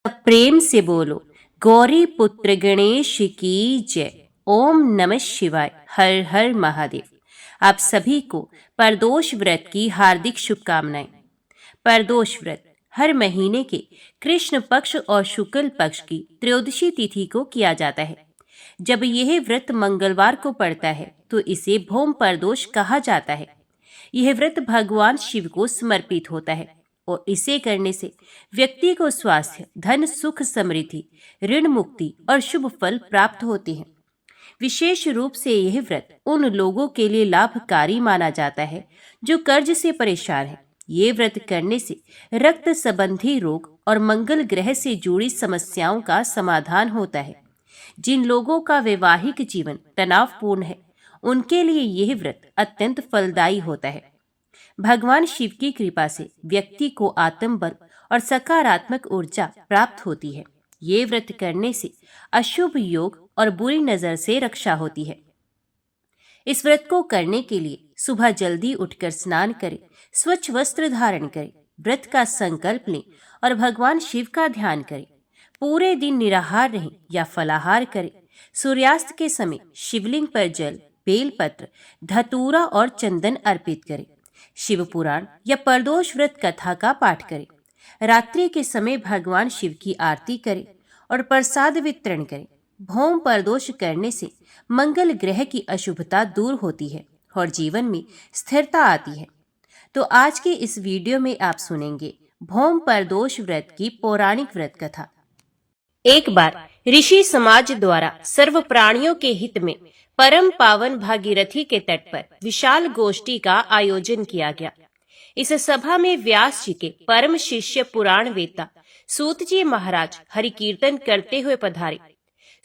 प्रेम से बोलो गौरी पुत्र गणेश की जय। ओम नमः शिवाय। हर हर महादेव। आप सभी को प्रदोष व्रत की हार्दिक शुभकामनाएं। प्रदोष व्रत हर महीने के कृष्ण पक्ष और शुक्ल पक्ष की त्रयोदशी तिथि को किया जाता है। जब यह व्रत मंगलवार को पड़ता है तो इसे भौम प्रदोष कहा जाता है। यह व्रत भगवान शिव को समर्पित होता है और इसे करने से व्यक्ति को स्वास्थ्य, धन, सुख, समृद्धि, ऋण मुक्ति और शुभ फल प्राप्त होते हैं। विशेष रूप से यह व्रत उन लोगों के लिए लाभकारी माना जाता है जो कर्ज से परेशान हैं। ये व्रत करने से रक्त संबंधी रोग और मंगल ग्रह से जुड़ी समस्याओं का समाधान होता है। जिन लोगों का वैवाहिक जीवन तनावपूर्ण है, उनके लिए यह व्रत अत्यंत फलदायी होता है। भगवान शिव की कृपा से व्यक्ति को आत्मबल और सकारात्मक ऊर्जा प्राप्त होती है। ये व्रत करने से अशुभ योग और बुरी नजर से रक्षा होती है। इस व्रत को करने के लिए सुबह जल्दी उठकर स्नान करें, स्वच्छ वस्त्र धारण करें, व्रत का संकल्प लें और भगवान शिव का ध्यान करें। पूरे दिन निराहार रहें या फलाहार करें। सूर्यास्त के समय शिवलिंग पर जल, बेलपत्र, धतूरा और चंदन अर्पित करें। शिव पुराण या प्रदोष व्रत कथा का पाठ करें। रात्रि के समय भगवान शिव की आरती करें और प्रसाद वितरण करें। भौम प्रदोष करने से मंगल ग्रह की अशुभता दूर होती है और जीवन में स्थिरता आती है। तो आज के इस वीडियो में आप सुनेंगे भौम प्रदोष व्रत की पौराणिक व्रत कथा। एक बार ऋषि समाज द्वारा सर्व प्राणियों के हित में परम पावन भागीरथी के तट पर विशाल गोष्ठी का आयोजन किया गया। इस सभा में व्यास जी के परम शिष्य पुराण वेत्ता सूत जी महाराज हरि कीर्तन करते हुए पधारे।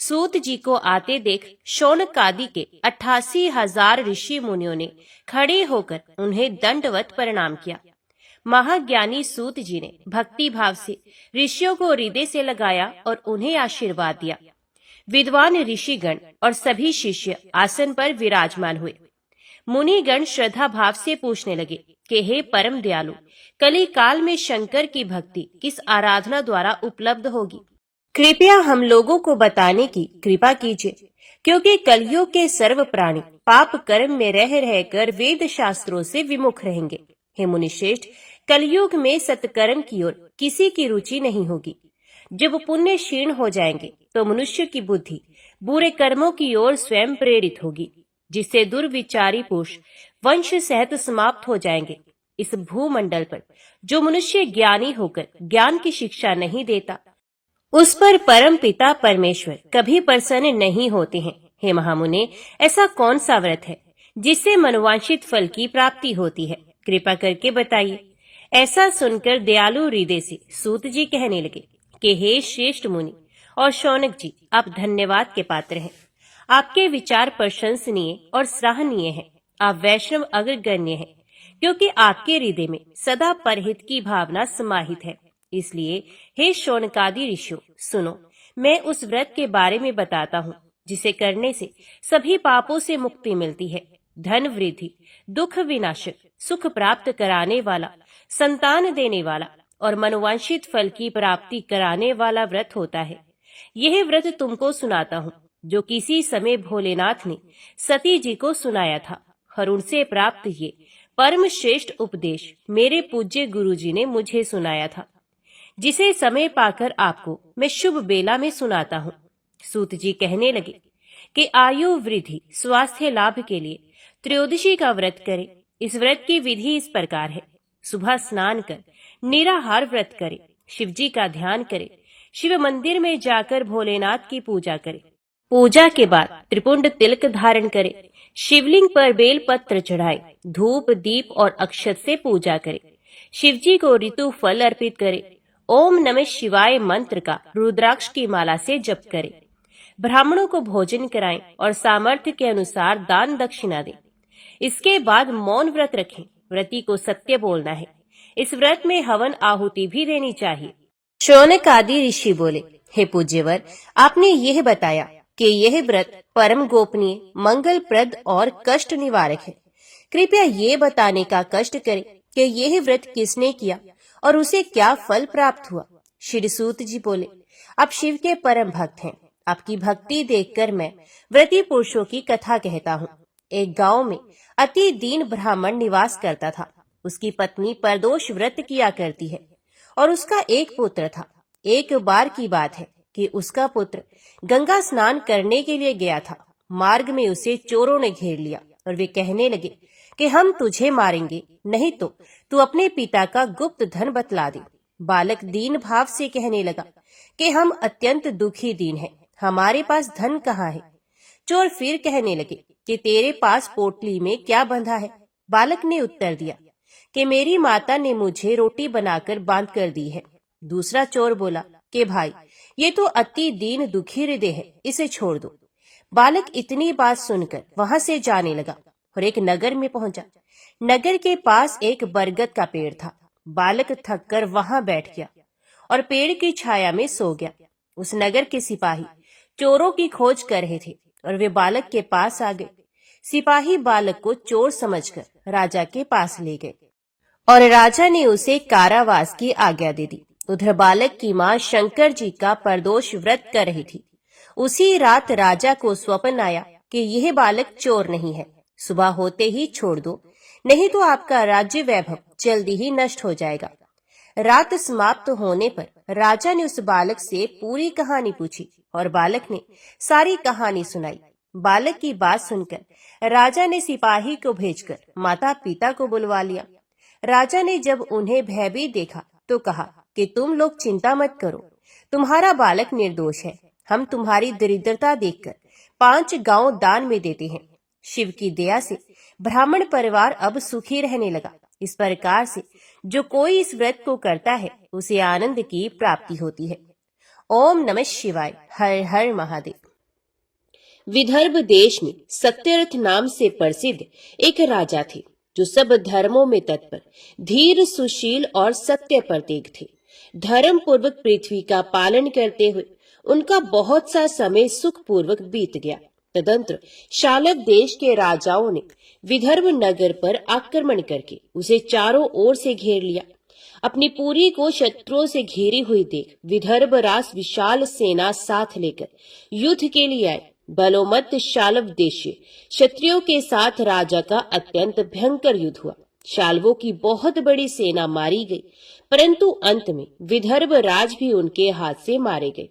सूत जी को आते देख शौनकादि के 88,000 ऋषि मुनियों ने खड़े होकर उन्हें दंडवत प्रणाम किया। महाज्ञानी सूत जी ने भक्ति भाव से ऋषियों को हृदय से लगाया और उन्हें आशीर्वाद दिया। विद्वान ऋषिगण और सभी शिष्य आसन पर विराजमान हुए। मुनिगण श्रद्धा भाव से पूछने लगे कि हे परम दयालु, कली काल में शंकर की भक्ति किस आराधना द्वारा उपलब्ध होगी? कृपया हम लोगों को बताने की कृपा कीजिए, क्योंकि कलयुग के सर्व प्राणी पाप कर्म में रह रहकर वेद शास्त्रों से विमुख रहेंगे। हे मुनिश्रेष्ठ, कलयुग में सत्कर्म की ओर किसी की रुचि नहीं होगी। जब पुण्य क्षीण हो जाएंगे तो मनुष्य की बुद्धि बुरे कर्मों की ओर स्वयं प्रेरित होगी, जिससे दुर्विचारी पुरुष वंश सहित समाप्त हो जाएंगे। इस भूमंडल पर जो मनुष्य ज्ञानी होकर ज्ञान की शिक्षा नहीं देता, उस पर परम पिता परमेश्वर कभी प्रसन्न नहीं होते हैं। हे महामुने, ऐसा कौन सा व्रत है जिससे मनोवांछित फल की प्राप्ति होती है? कृपा करके बताइए। ऐसा सुनकर दयालु हृदय से सूत जी कहने लगे कि हे श्रेष्ठ मुनि और शौनक जी, आप धन्यवाद के पात्र हैं। आपके विचार प्रशंसनीय और सराहनीय हैं। आप वैष्णव अग्रगण्य हैं, क्योंकि आपके हृदय में सदा परहित की भावना समाहित है। इसलिए हे शौनकादि ऋषियों, सुनो, मैं उस व्रत के बारे में बताता हूँ जिसे करने से सभी पापों से मुक्ति मिलती है। धन वृद्धि, दुख विनाशक, सुख प्राप्त कराने वाला, संतान देने वाला और मनोवांछित फल की प्राप्ति कराने वाला व्रत होता है। यह व्रत तुमको सुनाता हूँ, जो किसी समय भोलेनाथ ने सती जी को सुनाया था और उनसे प्राप्त ये परम श्रेष्ठ उपदेश मेरे पूज्य गुरु जी ने मुझे सुनाया था, जिसे समय पाकर आपको मैं शुभ बेला में सुनाता हूँ। सूत जी कहने लगे कि आयु वृद्धि, स्वास्थ्य लाभ के लिए त्रयोदशी का व्रत करें। इस व्रत की विधि इस प्रकार है। सुबह स्नान कर निराहार व्रत करें, शिव जी का ध्यान करें, शिव मंदिर में जाकर भोलेनाथ की पूजा करें। पूजा के बाद त्रिपुंड तिलक धारण करें, शिवलिंग पर बेल पत्र चढ़ाएं, धूप दीप और अक्षत से पूजा करें। शिव जी को ऋतु फल अर्पित करें। ओम नमः शिवाय मंत्र का रुद्राक्ष की माला से जप करें। ब्राह्मणों को भोजन कराएं और सामर्थ्य के अनुसार दान दक्षिणा दें। इसके बाद मौन व्रत रखें। व्रती को सत्य बोलना है। इस व्रत में हवन आहुति भी देनी चाहिए। शौनक आदि ऋषि बोले, हे पूज्यवर, आपने यह बताया कि यह व्रत परम गोपनीय, मंगलप्रद और कष्ट निवारक है। कृपया ये बताने का कष्ट करें कि यह व्रत किसने किया और उसे क्या फल प्राप्त हुआ। श्री सूत जी बोले, आप शिव के परम भक्त हैं। आपकी भक्ति देखकर मैं व्रती पुरुषों की कथा कहता हूँ। एक गांव में अति दीन ब्राह्मण निवास करता था। उसकी पत्नी परदोष व्रत किया करती है और उसका एक पुत्र था। एक बार की बात है कि उसका पुत्र गंगा स्नान करने के लिए गया था। मार्ग में उसे चोरों ने घेर लिया और वे कहने लगे कि हम तुझे मारेंगे, नहीं तो तू अपने पिता का गुप्त धन बतला दे। बालक दीन भाव से कहने लगा कि हम अत्यंत दुखी दीन हैं, हमारे पास धन कहाँ है। चोर फिर कहने लगे कि तेरे पास पोटली में क्या बंधा है। बालक ने उत्तर दिया कि मेरी माता ने मुझे रोटी बनाकर बांध कर दी है। दूसरा चोर बोला कि भाई, ये तो अति दीन दुखी हृदय है, इसे छोड़ दो। बालक इतनी बात सुनकर वहां से जाने लगा और एक नगर में पहुंचा। नगर के पास एक बरगद का पेड़ था। बालक थककर वहां बैठ गया और पेड़ की छाया में सो गया। उस नगर के सिपाही चोरों की खोज कर रहे थे और वे बालक के पास आ गए। सिपाही बालक को चोर समझकर राजा के पास ले गए और राजा ने उसे कारावास की आज्ञा दे दी। उधर बालक की मां शंकर जी का प्रदोष व्रत कर रही थी। उसी रात राजा को स्वप्न आया कि यह बालक चोर नहीं है, सुबह होते ही छोड़ दो, नहीं तो आपका राज्य वैभव जल्दी ही नष्ट हो जाएगा। रात समाप्त होने पर राजा ने उस बालक से पूरी कहानी पूछी और बालक ने सारी कहानी सुनाई। बालक की बात सुनकर राजा ने सिपाही को भेजकर माता पिता को बुलवा लिया। राजा ने जब उन्हें भयभीत देखा तो कहा कि तुम लोग चिंता मत करो, तुम्हारा बालक निर्दोष है। हम तुम्हारी दरिद्रता देखकर 5 गांव दान में देते हैं। शिव की दया से ब्राह्मण परिवार अब सुखी रहने लगा। इस प्रकार से जो कोई इस व्रत को करता है उसे आनंद की प्राप्ति होती है। ओम नमः शिवाय। हर हर महादेव। विदर्भ देश में सत्यरथ नाम से प्रसिद्ध एक राजा थे जो सब धर्मों में तत्पर, धीर, सुशील और सत्य प्रतीक थे। धर्म पूर्वक पृथ्वी का पालन करते हुए उनका बहुत सा समय सुख पूर्वक बीत गया। तदंतर शालव देश के राजाओं ने विदर्भ नगर पर आक्रमण करके उसे चारों ओर से घेर लिया। अपनी पूरी को शत्रुओं से घेरी हुई देख विदर्भ राज विशाल सेना साथ लेकर युद्ध के लिए आए। बलोमत शालव देश क्षत्रियों के साथ राजा का अत्यंत भयंकर युद्ध हुआ। शालवों की बहुत बड़ी सेना मारी गई, परंतु अंत में विदर्भ राज भी उनके हाथ से मारे गए।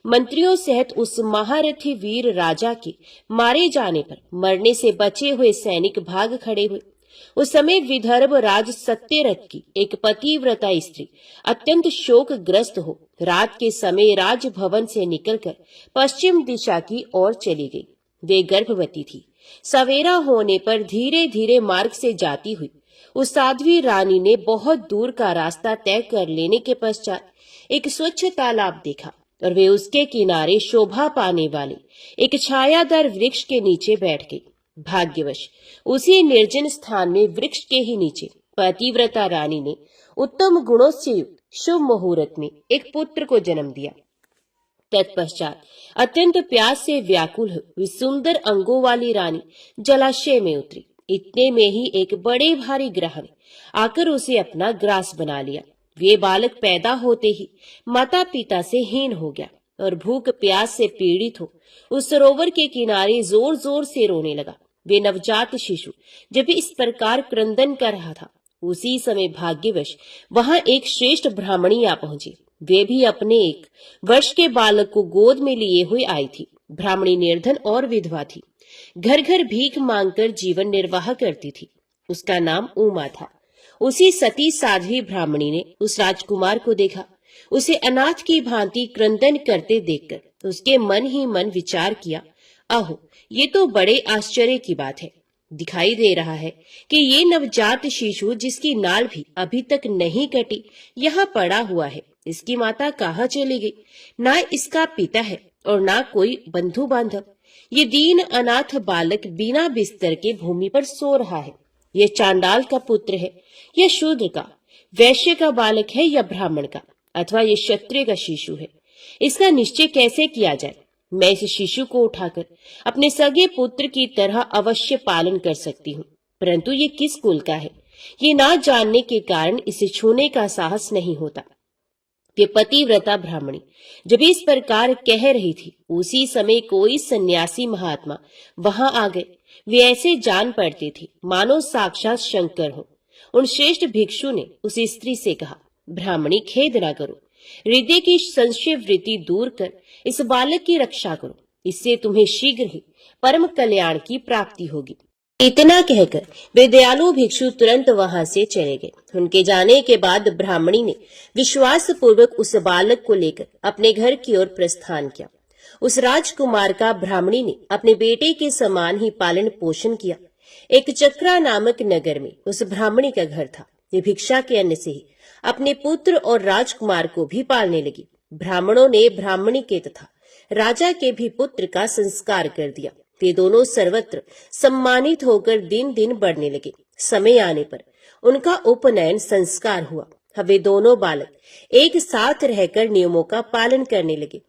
मंत्रियों सहित उस महारथी वीर राजा के मारे जाने पर मरने से बचे हुए सैनिक भाग खड़े हुए। उस समय विदर्भ राज सत्यरथ की एक पतिव्रता स्त्री अत्यंत शोकग्रस्त हो रात के समय राजभवन से निकलकर पश्चिम दिशा की ओर चली गई। वे गर्भवती थी। सवेरा होने पर धीरे धीरे मार्ग से जाती हुई उस साध्वी रानी ने बहुत दूर का रास्ता तय कर लेने के पश्चात एक स्वच्छ तालाब देखा और वे उसके किनारे शोभा पाने वाले एक छायादार वृक्ष के नीचे बैठ गई। भाग्यवश उसी निर्जन स्थान में वृक्ष के ही नीचे पतिव्रता रानी ने उत्तम गुणों से युक्त शुभ मुहूर्त में एक पुत्र को जन्म दिया। तत्पश्चात अत्यंत प्यास से व्याकुल हुई सुंदर अंगों वाली रानी जलाशय में उतरी। इतने में ही एक बड़े भारी ग्रह ने आकर उसे अपना ग्रास बना लिया। वे बालक पैदा होते ही माता पिता से हीन हो गया और भूख प्यास से पीड़ित हो उस सरोवर के किनारे जोर जोर से रोने लगा। वे नवजात शिशु जब इस प्रकार क्रंदन कर रहा था, उसी समय भाग्यवश वहां एक श्रेष्ठ ब्राह्मणी आ पहुंची। वे भी अपने 1 वर्ष के बालक को गोद में लिए हुए आई थी। ब्राह्मणी निर्धन और विधवा थी। घर घर भीख मांगकर जीवन निर्वाह करती थी। उसका नाम उमा था। उसी सती साध्वी ब्राह्मणी ने उस राजकुमार को देखा। उसे अनाथ की भांति क्रंदन करते देखकर उसके मन ही मन विचार किया, अहो, ये तो बड़े आश्चर्य की बात है। दिखाई दे रहा है कि ये नवजात शिशु जिसकी नाल भी अभी तक नहीं कटी यहाँ पड़ा हुआ है। इसकी माता कहाँ चली गई? ना इसका पिता है और ना कोई बंधु बांधव। ये दीन अनाथ बालक बिना बिस्तर के भूमि पर सो रहा है। ये चांडाल का पुत्र है या शूद्र का, वैश्य का बालक है या ब्राह्मण का, अथवा ये क्षत्रिय का शिशु है। इसका निश्चय कैसे किया जाए? मैं इस शिशु को उठाकर अपने सगे पुत्र की तरह अवश्य पालन कर सकती हूँ, परंतु ये किस कुल का है ये ना जानने के कारण इसे छूने का साहस नहीं होता। कि पतिव्रता ब्राह्मणी जब इस प्रकार कह रही थी, उसी समय कोई सन्यासी महात्मा वहां आ गए। वे ऐसे जान पड़ते थे मानो साक्षात शंकर हो। उन श्रेष्ठ भिक्षु ने उस स्त्री से कहा, ब्राह्मणी खेद ना करो, हृदय की संशय वृत्ति दूर कर इस बालक की रक्षा करो, इससे तुम्हें शीघ्र ही परम कल्याण की प्राप्ति होगी। इतना कहकर वे दयालु भिक्षु तुरंत वहां से चले गए। उनके जाने के बाद ब्राह्मणी ने विश्वास पूर्वक उस बालक को लेकर अपने घर की ओर प्रस्थान किया। उस राजकुमार का ब्राह्मणी ने अपने बेटे के समान ही पालन पोषण किया। एक चक्रा नामक नगर में उस ब्राह्मणी का घर था। ये भिक्षा के अन्न से ही अपने पुत्र और राजकुमार को भी पालने लगी। ब्राह्मणों ने ब्राह्मणी के तथा राजा के भी पुत्र का संस्कार कर दिया। वे दोनों सर्वत्र सम्मानित होकर दिन दिन बढ़ने लगे। समय आने पर उनका उपनयन संस्कार हुआ। अब वे दोनों बालक एक साथ रहकर नियमों का पालन करने लगे।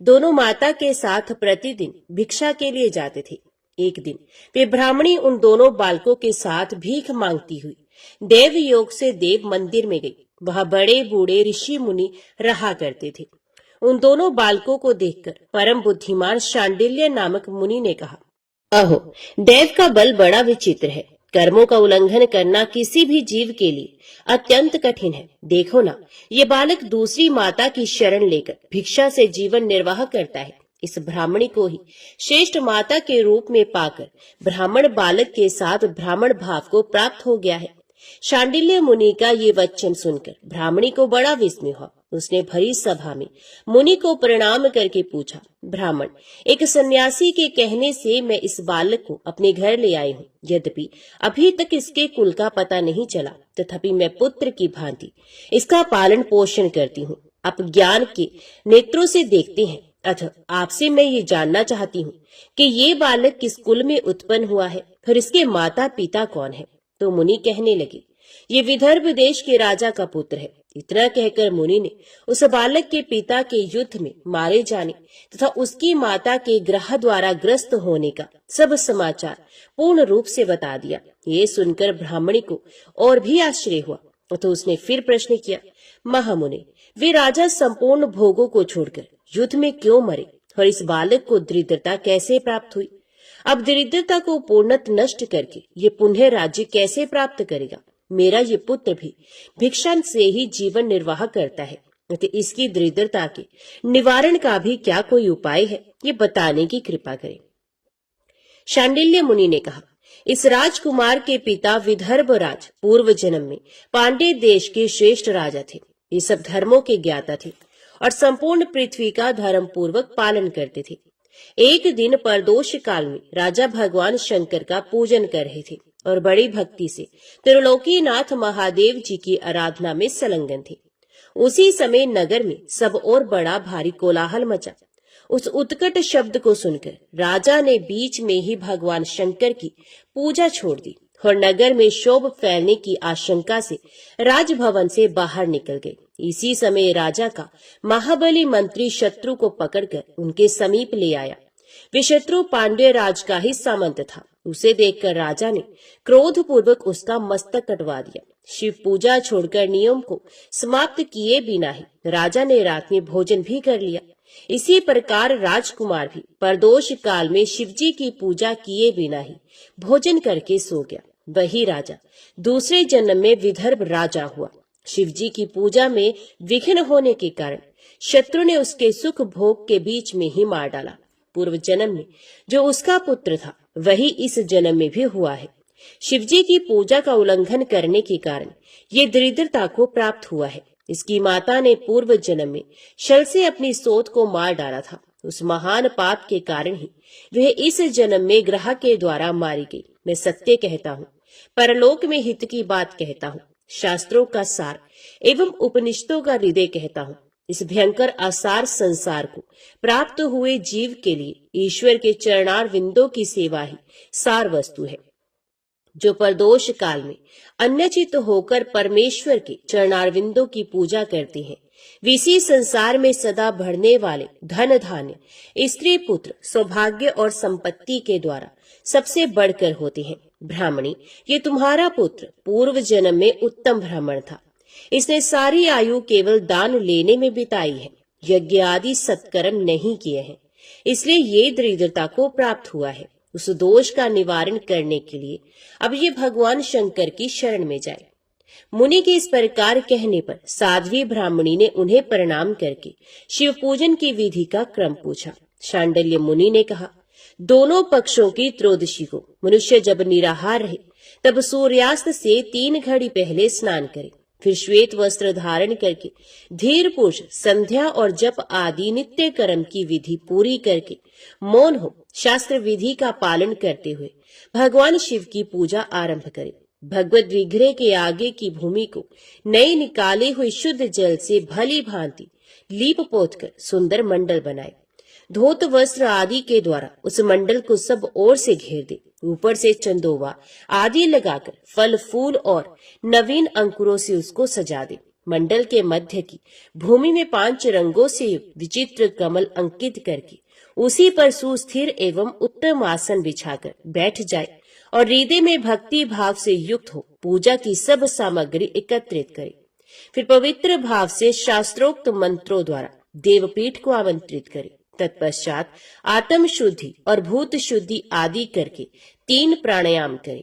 दोनों माता के साथ प्रतिदिन भिक्षा के लिए जाते थे। एक दिन वे ब्राह्मणी उन दोनों बालकों के साथ भीख मांगती हुई देव योग से देव मंदिर में गई। वहां बड़े बूढ़े ऋषि मुनि रहा करते थे। उन दोनों बालकों को देखकर परम बुद्धिमान शांडिल्य नामक मुनि ने कहा, अहो, देव का बल बड़ा विचित्र है। कर्मों का उल्लंघन करना किसी भी जीव के लिए अत्यंत कठिन है। देखो ना, ये बालक दूसरी माता की शरण लेकर भिक्षा से जीवन निर्वाह करता है। इस ब्राह्मणी को ही श्रेष्ठ माता के रूप में पाकर ब्राह्मण बालक के साथ ब्राह्मण भाव को प्राप्त हो गया है। शांडिल्य मुनि का ये वचन सुनकर ब्राह्मणी को बड़ा विस्मय हुआ। उसने भरी सभा में मुनि को प्रणाम करके पूछा, ब्राह्मण, एक सन्यासी के कहने से मैं इस बालक को अपने घर ले आई हूँ। यद्यपि अभी तक इसके कुल का पता नहीं चला, तथापि मैं पुत्र की भांति इसका पालन पोषण करती हूँ। आप ज्ञान के नेत्रों से देखते हैं, अतः आपसे मैं ये जानना चाहती हूँ कि ये बालक किस कुल में उत्पन्न हुआ है, फिर इसके माता पिता कौन है। तो मुनि कहने लगे, ये विदर्भ देश के राजा का पुत्र है। इतना कहकर मुनि ने उस बालक के पिता के युद्ध में मारे जाने तथा उसकी माता के ग्रह द्वारा ग्रस्त होने का सब समाचार पूर्ण रूप से बता दिया। ये सुनकर ब्राह्मणी को और भी आश्चर्य हुआ। तो उसने फिर प्रश्न किया, महामुनि, वे राजा संपूर्ण भोगों को छोड़कर युद्ध में क्यों मरे और इस बालक को दरिद्रता कैसे प्राप्त हुई? अब दरिद्रता को पूर्णतः नष्ट करके ये पुनः राज्य कैसे प्राप्त करेगा? मेरा ये पुत्र भी भिक्षा से ही जीवन निर्वाह करता है, तो इसकी दरिद्रता के निवारण का भी क्या कोई उपाय है? ये बताने की कृपा करें। शांडिल्य मुनि ने कहा, इस राजकुमार के पिता विदर्भ राज पूर्व जन्म में पांड्य देश के श्रेष्ठ राजा थे। ये सब धर्मों के ज्ञाता थे और संपूर्ण पृथ्वी का धर्म पूर्वक पालन करते थे। एक दिन प्रदोष काल में राजा भगवान शंकर का पूजन कर रहे थे और बड़ी भक्ति से त्रिलोकीनाथ महादेव जी की आराधना में संलग्न थे। उसी समय नगर में सब और बड़ा भारी कोलाहल मचा। उस उत्कट शब्द को सुनकर राजा ने बीच में ही भगवान शंकर की पूजा छोड़ दी और नगर में शोभ फैलने की आशंका से राजभवन से बाहर निकल गए। इसी समय राजा का महाबली मंत्री शत्रु को पकड़कर उनके समीप ले आया। वे शत्रु पांड्य राज का ही सामंत था। उसे देखकर राजा ने क्रोध पूर्वक उसका मस्तक कटवा दिया। शिव पूजा छोड़कर नियम को समाप्त किए बिना ही राजा ने रात में भोजन भी कर लिया। इसी प्रकार राजकुमार भी प्रदोष काल में शिवजी की पूजा किए बिना ही भोजन करके सो गया। वही राजा दूसरे जन्म में विदर्भ राजा हुआ। शिवजी की पूजा में विघ्न होने के कारण शत्रु ने उसके सुख भोग के बीच में ही मार डाला। पूर्व जन्म में जो उसका पुत्र था वही इस जन्म में भी हुआ है। शिवजी की पूजा का उल्लंघन करने के कारण ये दरिद्रता को प्राप्त हुआ है। इसकी माता ने पूर्व जन्म में शल से अपनी सोत को मार डाला था। उस महान पाप के कारण ही वह इस जन्म में ग्रह के द्वारा मारी गई। मैं सत्य कहता हूँ, परलोक में हित की बात कहता हूँ, शास्त्रों का सार एवं उपनिषदों का हृदय कहता हूँ। इस भयंकर आसार संसार को प्राप्त हुए जीव के लिए ईश्वर के चरणार विंदों की सेवा ही सार वस्तु है। जो प्रदोष काल में अन्यचित होकर परमेश्वर के चरणारविंदों की पूजा करते हैं, वे इसी संसार में सदा बढ़ने वाले धन धान्य, स्त्री पुत्र, सौभाग्य और संपत्ति के द्वारा सबसे बढ़कर होते हैं। ब्राह्मणी, ये तुम्हारा पुत्र पूर्व जन्म में उत्तम ब्राह्मण था। इसने सारी आयु केवल दान लेने में बिताई है, यज्ञ आदि सत्कर्म नहीं किए हैं, इसलिए ये दरिद्रता को प्राप्त हुआ है। उस दोष का निवारण करने के लिए अब ये भगवान शंकर की शरण में जाए। मुनि के इस प्रकार कहने पर साध्वी ब्राह्मणी ने उन्हें प्रणाम करके शिव पूजन की विधि का क्रम पूछा। शांडिल्य मुनि ने कहा, दोनों पक्षों की त्रयोदशी को मनुष्य जब निराहार रहे तब सूर्यास्त से 3 घड़ी पहले स्नान करे, फिर श्वेत वस्त्र धारण करके धीर पुरुष संध्या और जप आदि नित्य कर्म की विधि पूरी करके मौन हो शास्त्र विधि का पालन करते हुए भगवान शिव की पूजा आरंभ करे। भगवत विग्रह के आगे की भूमि को नए निकाले हुए शुद्ध जल से भली भांति लीप पोत कर सुंदर मंडल बनाए। धोत वस्त्र आदि के द्वारा उस मंडल को सब ओर से घेर दे। ऊपर से चंदोवा आदि लगाकर फल फूल और नवीन अंकुरों से उसको सजा दे। मंडल के मध्य की भूमि में 5 रंगों से युक्त विचित्र कमल अंकित करके उसी पर सुस्थिर एवं उत्तम आसन बिछाकर बैठ जाए और हृदय में भक्ति भाव से युक्त हो पूजा की सब सामग्री एकत्रित करे। फिर पवित्र भाव से शास्त्रोक्त मंत्रों द्वारा देवपीठ को आमंत्रित करे। तत्पश्चात आत्म शुद्धि और भूत शुद्धि आदि करके 3 प्राणायाम करे।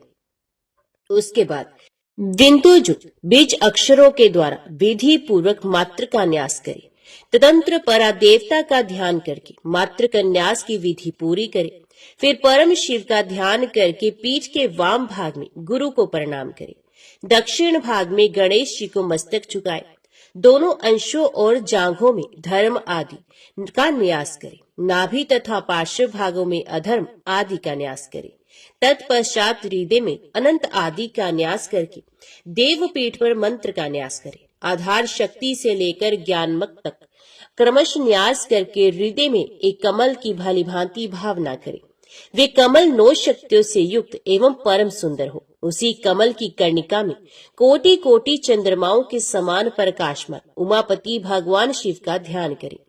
उसके बाद दिंतुजुत बीज अक्षरों के द्वारा विधि पूर्वक मात्र का न्यास करे। तदंतर परा देवता का ध्यान करके मात्र का न्यास की विधि पूरी करे। फिर परम शिव का ध्यान करके पीठ के वाम भाग में गुरु को प्रणाम करे। दक्षिण भाग में गणेश जी को मस्तक झुकाए। दोनों अंशों और जांघों में धर्म आदि का न्यास करे। नाभि तथा पार्श्व भागों में अधर्म आदि का न्यास करे। तत्पश्चात हृदय में अनंत आदि का न्यास करके देवपीठ पर मंत्र का न्यास करे। आधार शक्ति से लेकर ज्ञानमक तक क्रमश न्यास करके हृदय में एक कमल की भली भांति भावना करे। वे कमल 9 शक्तियों से युक्त एवं परम सुंदर हो। उसी कमल की कर्णिका में कोटि कोटि चंद्रमाओं के समान प्रकाशमान उमापति भगवान शिव का ध्यान करे।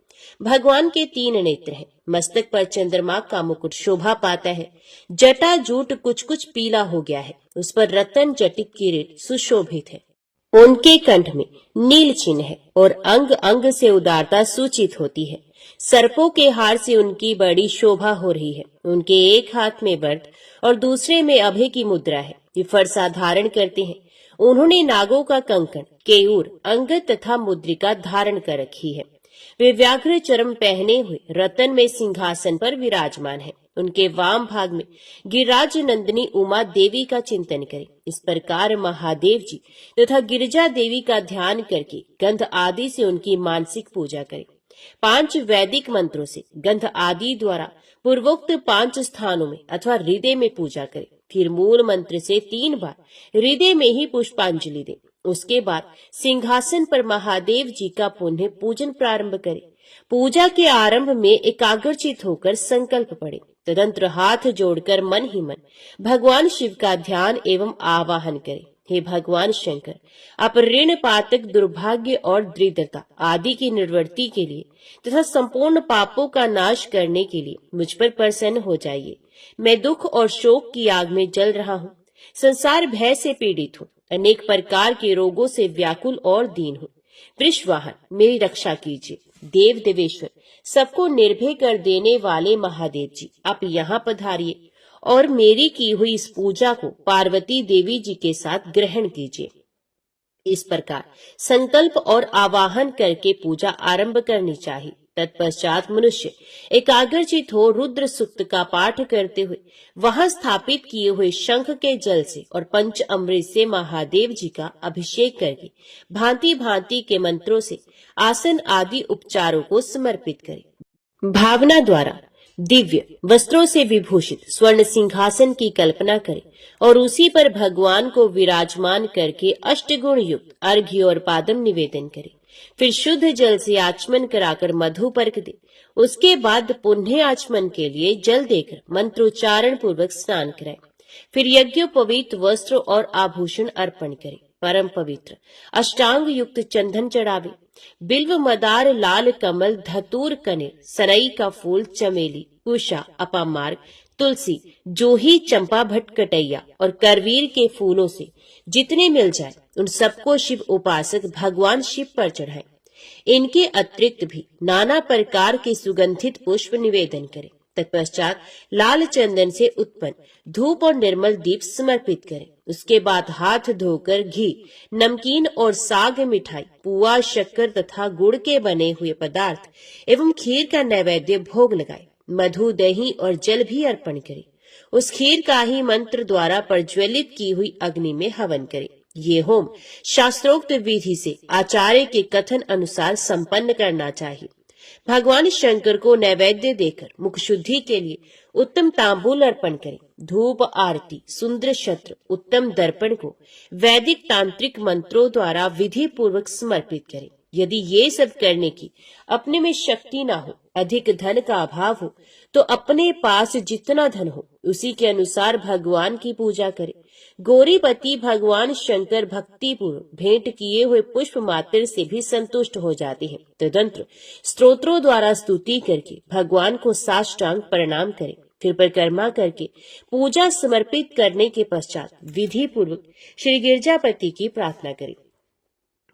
भगवान के 3 नेत्र हैं। मस्तक पर चंद्रमा का मुकुट शोभा पाता है। जटा जूट कुछ कुछ पीला हो गया है। उस पर रतन जटित किरीट सुशोभित है। उनके कंठ में नील चिन्ह है और अंग अंग से उदारता सूचित होती है। सर्पों के हार से उनकी बड़ी शोभा हो रही है। उनके एक हाथ में वरद और दूसरे में अभय की मुद्रा है। ये फरसा धारण करते हैं। उन्होंने नागों का कंकण, केयूर, अंगद तथा मुद्रिका धारण कर रखी है। वे व्याघ्र चरम पहने हुए रतन में सिंहासन पर विराजमान है। उनके वाम भाग में गिरिराज नंदिनी उमा देवी का चिंतन करें। इस प्रकार महादेव जी तथा गिरिजा देवी का ध्यान करके गंध आदि से उनकी मानसिक पूजा करें। 5 वैदिक मंत्रों से गंध आदि द्वारा पूर्वोक्त 5 स्थानों में अथवा हृदय में पूजा करें। फिर मूल मंत्र से 3 बार हृदय में ही पुष्पांजलि दें। उसके बाद सिंहासन पर महादेव जी का पुनः पूजन प्रारंभ करें। पूजा के आरंभ में एकाग्रचित होकर संकल्प पड़े। तदंतर हाथ जोड़कर मन ही मन भगवान शिव का ध्यान एवं आवाहन करें। हे भगवान शंकर, आप ऋण पातक दुर्भाग्य और दरिद्रता आदि की निवृत्ति के लिए तथा संपूर्ण पापों का नाश करने के लिए मुझ पर प्रसन्न हो जाइए। मैं दुख और शोक की आग में जल रहा हूँ। संसार भय से पीड़ित हूँ। अनेक प्रकार के रोगों से व्याकुल और दीन हूँ। वृषवाहन, मेरी रक्षा कीजिए। देव देवेश्वर, सबको निर्भय कर देने वाले महादेव जी, आप यहाँ पधारिए और मेरी की हुई इस पूजा को पार्वती देवी जी के साथ ग्रहण कीजिए। इस प्रकार संकल्प और आवाहन करके पूजा आरंभ करनी चाहिए। तत्पश्चात मनुष्य एकाग्रचित हो रुद्र सूक्त का पाठ करते हुए वहां स्थापित किए हुए शंख के जल से और पंच अमृत से महादेव जी का अभिषेक करके भांति भांति के मंत्रों से आसन आदि उपचारों को समर्पित करे। भावना द्वारा दिव्य वस्त्रों से विभूषित स्वर्ण सिंहासन की कल्पना करें और उसी पर भगवान को विराजमान करके अष्टगुण युक्त अर्घ्य और पादम निवेदन करें। फिर शुद्ध जल से आचमन कराकर मधु पर्क दे। उसके बाद पुण्य आचमन के लिए जल देकर मंत्रोच्चारण पूर्वक स्नान कराए। फिर यज्ञोपवीत वस्त्र और आभूषण अर्पण करें। परम पवित्र अष्टांग युक्त चंदन चढ़ावे। बिल्व, मदार, लाल कमल, धतूर, कनेर, सनई का फूल, चमेली, कुशा, अपामार्ग, तुलसी, जूही, चंपा, भटकटैया और करवीर के फूलों से जितने मिल जाए उन सबको शिव उपासक भगवान शिव पर चढ़ाए। इनके अतिरिक्त भी नाना प्रकार के सुगंधित पुष्प निवेदन करें। तत्पश्चात लाल चंदन से उत्पन्न धूप और निर्मल दीप समर्पित करें। उसके बाद हाथ धोकर घी, नमकीन और साग मिठाई, पुआ, शक्कर तथा गुड़ के बने हुए पदार्थ एवं खीर का नैवेद्य भोग लगाए। मधु, दही और जल भी अर्पण करें। उस खीर का ही मंत्र द्वारा प्रज्वलित की हुई अग्नि में हवन करें। ये होम शास्त्रोक्त विधि से आचार्य के कथन अनुसार संपन्न करना चाहिए। भगवान शंकर को नैवेद्य देकर मुख शुद्धि के लिए उत्तम तांबूल अर्पण करें। धूप, आरती, सुंदर छत्र, उत्तम दर्पण को वैदिक तांत्रिक मंत्रों द्वारा विधि पूर्वक समर्पित करें। यदि ये सब करने की अपने में शक्ति ना हो, अधिक धन का अभाव हो, तो अपने पास जितना धन हो उसी के अनुसार भगवान की पूजा करें। गौरीपति भगवान शंकर भक्ति पूर्वक भेंट किए हुए पुष्प मात्र से भी संतुष्ट हो जाते हैं। तदंतर स्तोत्रों द्वारा स्तुति करके भगवान को साष्टांग प्रणाम करें। फिर परिक्रमा करके पूजा समर्पित करने के पश्चात विधि पूर्वक श्री गिरजापति की प्रार्थना करें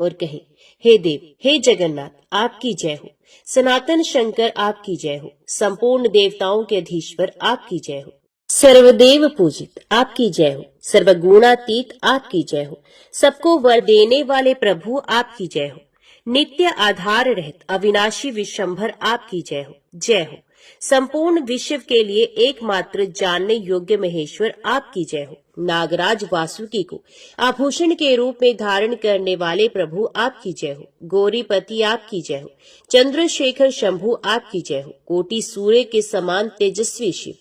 और कहे, हे देव, हे जगन्नाथ, आपकी जय हो। सनातन शंकर आपकी जय हो। संपूर्ण देवताओं के अधीश्वर आपकी जय हो। सर्वदेव पूजित आपकी जय हो। सर्वगुणातीत आपकी जय हो। सबको वर देने वाले प्रभु आपकी जय हो। नित्य आधार रहित अविनाशी विशंभर आपकी जय हो। जय हो। संपूर्ण विश्व के लिए एकमात्र जानने योग्य महेश्वर आपकी जय हो। नागराज वासुकी को आभूषण के रूप में धारण करने वाले प्रभु आपकी जय हो। गौरीपति आपकी जय हो। चंद्रशेखर शंभु आपकी जय हो। कोटि सूर्य के समान तेजस्वी शिव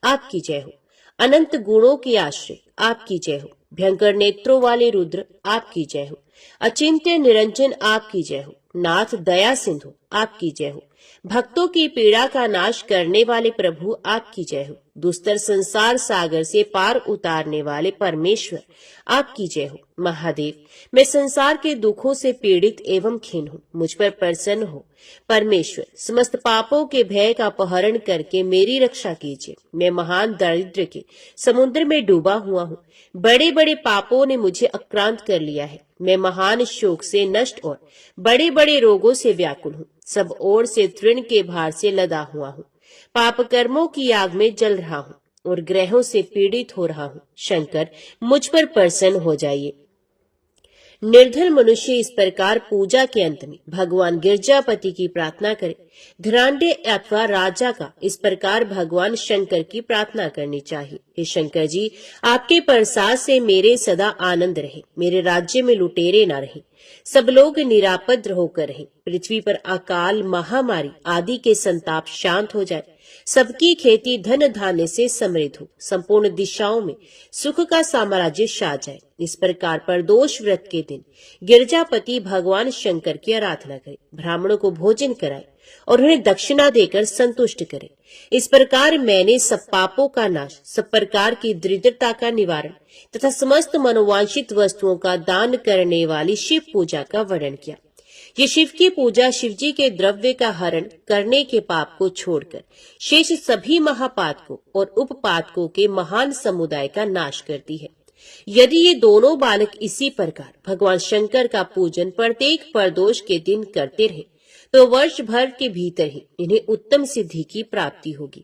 आपकी जय हो। अनंत गुणों के आश्रय आपकी जय हो। भयंकर नेत्रों वाले रुद्र आपकी जय हो। अचिंत्य निरंजन आपकी जय हो। नाथ दया सिंधु आपकी जय हो। भक्तों की पीड़ा का नाश करने वाले प्रभु आपकी जय हो। दुस्तर संसार सागर से पार उतारने वाले परमेश्वर आपकी जय हो। महादेव, मैं संसार के दुखों से पीड़ित एवं खीन हूँ, मुझ पर प्रसन्न हो। परमेश्वर, समस्त पापों के भय का अपहरण करके मेरी रक्षा कीजिए। मैं महान दारिद्र्य के समुद्र में डूबा हुआ हूँ। बड़े बड़े पापों ने मुझे आक्रांत कर लिया है। मैं महान शोक से नष्ट और बड़े बड़े रोगों से व्याकुल हूँ। सब ओर से तृण के भार से लदा हुआ हूँ। पाप कर्मों की आग में जल रहा हूँ और ग्रहों से पीड़ित हो रहा हूँ। शंकर, मुझ पर प्रसन्न हो जाइए। निर्धन मनुष्य इस प्रकार पूजा के अंत में भगवान गिरजापति की प्रार्थना करे। धनाढ्य अथवा राजा का इस प्रकार भगवान शंकर की प्रार्थना करनी चाहिए। हे शंकर जी, आपके प्रसाद से मेरे सदा आनंद रहे। मेरे राज्य में लुटेरे न रहे। सब लोग निरापद होकर रहे। पृथ्वी पर अकाल, महामारी आदि के संताप शांत हो जाए। सबकी खेती धन धान्य से समृद्ध हो। संपूर्ण दिशाओं में सुख का साम्राज्य छा जाए। इस प्रकार प्रदोष व्रत के दिन गिरजापति भगवान शंकर की आराधना करे। ब्राह्मणों को भोजन कराए और उन्हें दक्षिणा देकर संतुष्ट करे। इस प्रकार मैंने सब पापों का नाश, सब प्रकार की दरिद्रता का निवारण तथा समस्त मनोवांछित वस्तुओं का दान करने वाली शिव पूजा का वर्णन किया। ये शिव की पूजा शिवजी के द्रव्य का हरण करने के पाप को छोड़कर शेष सभी महापातकों और उपपातकों के महान समुदाय का नाश करती है। यदि ये दोनों बालक इसी प्रकार भगवान शंकर का पूजन प्रत्येक प्रदोष के दिन करते रहे तो वर्ष भर के भीतर ही इन्हें उत्तम सिद्धि की प्राप्ति होगी।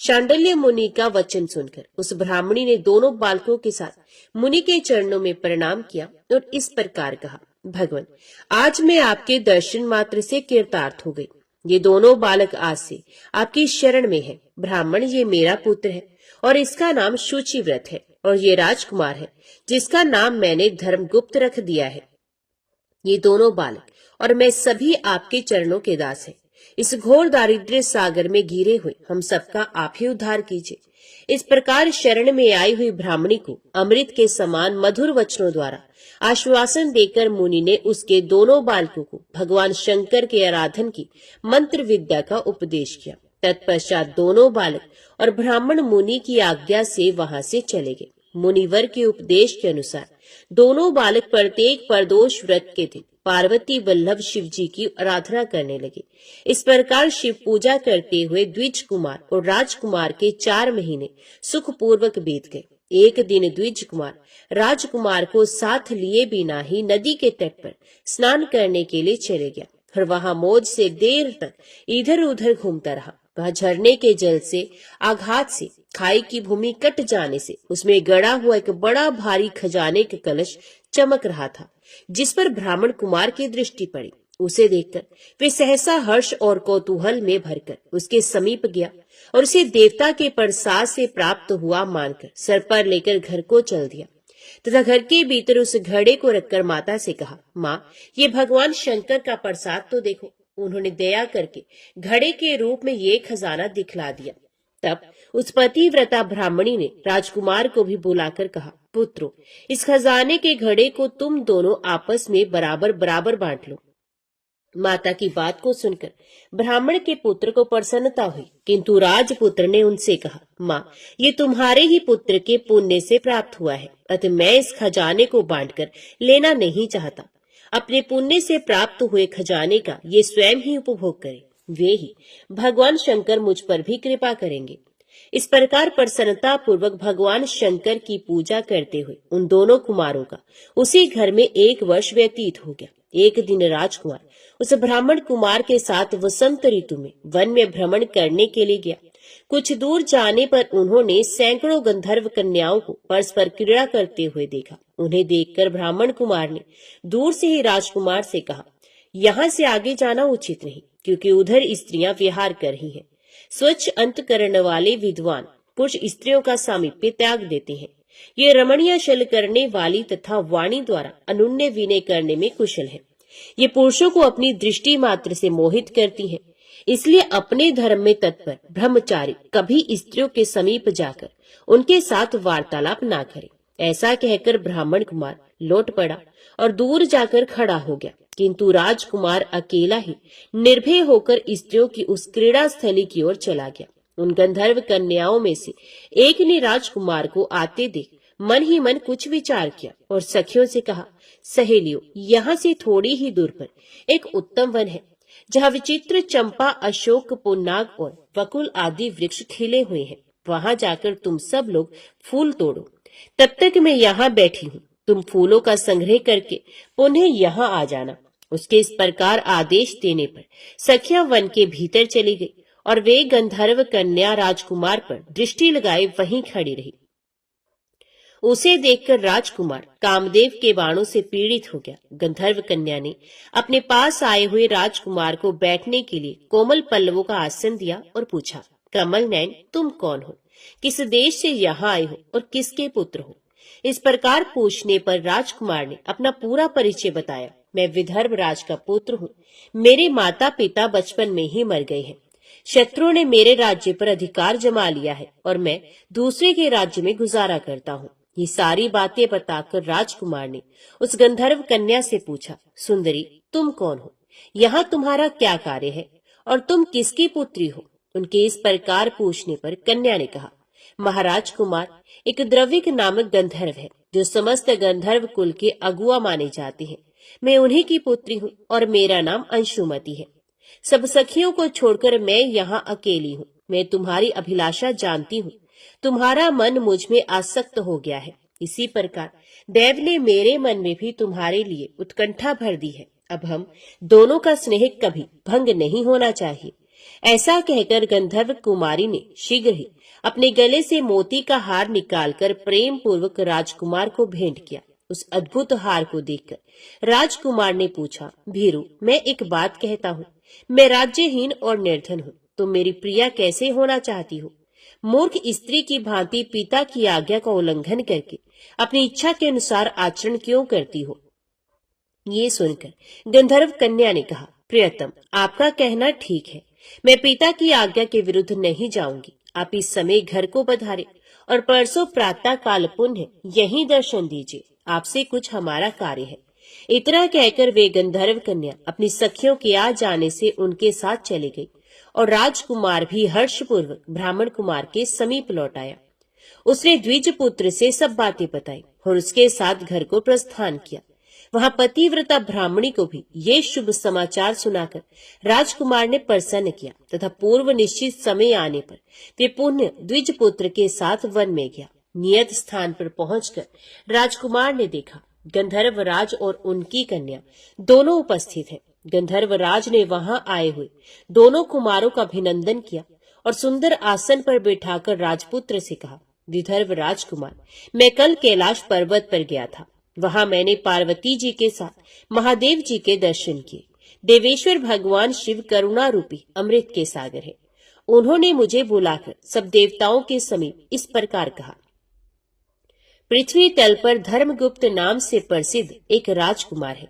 शांडिल्य मुनि का वचन सुनकर उस ब्राह्मणी ने दोनों बालकों के साथ मुनि के चरणों में प्रणाम किया और इस प्रकार कहा, भगवान, आज मैं आपके दर्शन मात्र से कृतार्थ हो गई। ये दोनों बालक आज से आपकी शरण में है। ब्राह्मण, ये मेरा पुत्र है और इसका नाम शुचिव्रत है, और ये राजकुमार है जिसका नाम मैंने धर्मगुप्त रख दिया है। ये दोनों बालक और मैं सभी आपके चरणों के दास हैं। इस घोर दारिद्र्य सागर में घिरे हुए हम सबका आप ही उद्धार कीजिए। इस प्रकार शरण में आई हुई ब्राह्मणी को अमृत के समान मधुर वचनों द्वारा आश्वासन देकर मुनि ने उसके दोनों बालकों को भगवान शंकर के आराधन की मंत्र विद्या का उपदेश किया। तत्पश्चात दोनों बालक और ब्राह्मण मुनि की आज्ञा से वहां से चले गए। मुनिवर के उपदेश के अनुसार दोनों बालक प्रत्येक प्रदोष व्रत के दिन पार्वती वल्लभ शिव जी की आराधना करने लगे। इस प्रकार शिव पूजा करते हुए द्विज कुमार और राजकुमार के 4 महीने सुखपूर्वक बीत गए। एक दिन द्विज कुमार राजकुमार को साथ लिए बिना ही नदी के तट पर स्नान करने के लिए चले गया और वहां मौज से देर तक इधर उधर घूमता रहा। वह झरने के जल से आघात से खाई की भूमि कट जाने से उसमें गड़ा हुआ एक बड़ा भारी खजाने का कलश चमक रहा था, जिस पर ब्राह्मण कुमार की दृष्टि पड़ी। उसे देखकर वे सहसा हर्ष और कौतूहल में भरकर उसके समीप गया और उसे देवता के प्रसाद से प्राप्त हुआ मानकर सर पर लेकर घर को चल दिया तथा घर के भीतर उस घड़े को रखकर माता से कहा, माँ, ये भगवान शंकर का प्रसाद तो देखो। उन्होंने दया करके घड़े के रूप में ये खजाना दिखला दिया। तब उस पतिव्रता ब्राह्मणी ने राजकुमार को भी बुलाकर कहा, पुत्रो, इस खजाने के घड़े को तुम दोनों आपस में बराबर बराबर बांट लो। माता की बात को सुनकर ब्राह्मण के पुत्र को प्रसन्नता हुई, किंतु राजपुत्र ने उनसे कहा, माँ, ये तुम्हारे ही पुत्र के पुण्य से प्राप्त हुआ है, अतः मैं इस खजाने को बांटकर लेना नहीं चाहता। अपने पुण्य से प्राप्त हुए खजाने का ये स्वयं ही उपभोग करे, वे ही भगवान शंकर मुझ पर भी कृपा करेंगे। इस प्रकार प्रसन्नता पूर्वक भगवान शंकर की पूजा करते हुए उन दोनों कुमारों का उसी घर में 1 वर्ष व्यतीत हो गया। एक दिन राजकुमार उस ब्राह्मण कुमार के साथ वसंत ऋतु में वन में भ्रमण करने के लिए गया। कुछ दूर जाने पर उन्होंने सैकड़ों गंधर्व कन्याओं को परस्पर क्रीड़ा करते हुए देखा। उन्हें देखकर ब्राह्मण कुमार ने दूर से ही राजकुमार से कहा, यहाँ से आगे जाना उचित नहीं, क्योंकि उधर स्त्रियां विहार कर रही हैं। स्वच्छ अंतकरण वाले विद्वान पुरुष स्त्रियों का सामीप्य त्याग देते हैं। ये रमणीय छल करने वाली तथा वाणी द्वारा अनुन्य विनय करने में कुशल है। ये पुरुषों को अपनी दृष्टि मात्र से मोहित करती हैं। इसलिए अपने धर्म में तत्पर ब्रह्मचारी कभी स्त्रियों के समीप जाकर उनके साथ वार्तालाप ना करे। ऐसा कहकर ब्राह्मण कुमार लौट पड़ा और दूर जाकर खड़ा हो गया, किंतु राजकुमार अकेला ही निर्भय होकर स्त्रियों की उस क्रीड़ा स्थली की ओर चला गया। उन गंधर्व कन्याओं में से एक ने राजकुमार को आते देख मन ही मन कुछ विचार किया और सखियों से कहा, सहेलियों, यहाँ से थोड़ी ही दूर पर एक उत्तम वन है, जहाँ विचित्र चंपा, अशोक, पुन्नाग और बकुल आदि वृक्ष खिले हुए हैं। वहां जाकर तुम सब लोग फूल तोड़ो, तब तक मैं यहाँ बैठी हूँ। तुम फूलों का संग्रह करके पुनः यहाँ आ जाना। उसके इस प्रकार आदेश देने पर सखियां वन के भीतर चली गई और वे गंधर्व कन्या राजकुमार पर दृष्टि लगाए वहीं खड़ी रही। उसे देखकर राजकुमार कामदेव के बाणों से पीड़ित हो गया। गंधर्व कन्या ने अपने पास आए हुए राजकुमार को बैठने के लिए कोमल पल्लवों का आसन दिया और पूछा, कमल नयन, तुम कौन हो? किस देश से यहाँ आए हो और किसके पुत्र हो? इस प्रकार पूछने पर राजकुमार ने अपना पूरा परिचय बताया। मैं विदर्भ राज का पुत्र हूँ। मेरे माता पिता बचपन में ही मर गए हैं। शत्रुओं ने मेरे राज्य पर अधिकार जमा लिया है और मैं दूसरे के राज्य में गुजारा करता हूँ। ये सारी बातें बताकर राजकुमार ने उस गंधर्व कन्या से पूछा, सुंदरी, तुम कौन हो? यहाँ तुम्हारा क्या कार्य है और तुम किसकी पुत्री हो? उनके इस प्रकार पूछने पर कन्या ने कहा, महाराज कुमार, एक द्रविक नामक गंधर्व है जो समस्त गंधर्व कुल के अगुआ माने जाते हैं। मैं उन्हीं की पुत्री हूँ और मेरा नाम अंशुमति है। सब सखियों को छोड़कर मैं यहाँ अकेली हूँ। मैं तुम्हारी अभिलाषा जानती हूँ। तुम्हारा मन मुझ में आसक्त हो गया है। इसी प्रकार देव ने मेरे मन में भी तुम्हारे लिए उत्कंठा भर दी है। अब हम दोनों का स्नेह कभी भंग नहीं होना चाहिए। ऐसा कहकर गंधर्व कुमारी ने शीघ्र ही अपने गले से मोती का हार निकालकर प्रेम पूर्वक राजकुमार को भेंट किया। उस अद्भुत हार को देखकर राजकुमार ने पूछा, भीरू, मैं एक बात कहता हूँ, मैं राज्यहीन और निर्धन हूँ, तुम मेरी प्रिया कैसे होना चाहती हो? मूर्ख स्त्री की भांति पिता की आज्ञा का उल्लंघन करके अपनी इच्छा के अनुसार आचरण क्यों करती हो? ये सुनकर गंधर्व कन्या ने कहा, प्रियतम, आपका कहना ठीक है। मैं पिता की आज्ञा के विरुद्ध नहीं जाऊंगी। आप इस समय घर को पधारे और परसों प्रातः काल पुनः यहीं दर्शन दीजिए। आपसे कुछ हमारा कार्य है। इतना कहकर वे गंधर्व कन्या अपनी सखियों के आ जाने से उनके साथ चली गई और राजकुमार भी हर्षपूर्वक ब्राह्मण कुमार के समीप लौट आया। उसने द्विज पुत्र से सब बातें बताई और उसके साथ घर को प्रस्थान किया। वहां पतिव्रता ब्राह्मणी को भी ये शुभ समाचार सुनाकर राजकुमार ने प्रसन्न किया तथा पूर्व निश्चित समय आने पर वे पुण्य द्विज पुत्र के साथ वन में गया। नियत स्थान पर पहुंचकर राजकुमार ने देखा गंधर्वराज और उनकी कन्या दोनों उपस्थित हैं। गंधर्वराज ने वहां आए हुए दोनों कुमारों का अभिनंदन किया और सुंदर आसन पर बैठाकर राजपुत्र से कहा, विदर्भ राजकुमार, मैं कल कैलाश पर्वत पर गया था। वहां मैंने पार्वती जी के साथ महादेव जी के दर्शन किए। देवेश्वर भगवान शिव करुणा रूपी अमृत के सागर है। उन्होंने मुझे बुलाकर सब देवताओं के समीप इस प्रकार कहा, पृथ्वी तल पर धर्मगुप्त नाम से प्रसिद्ध एक राजकुमार है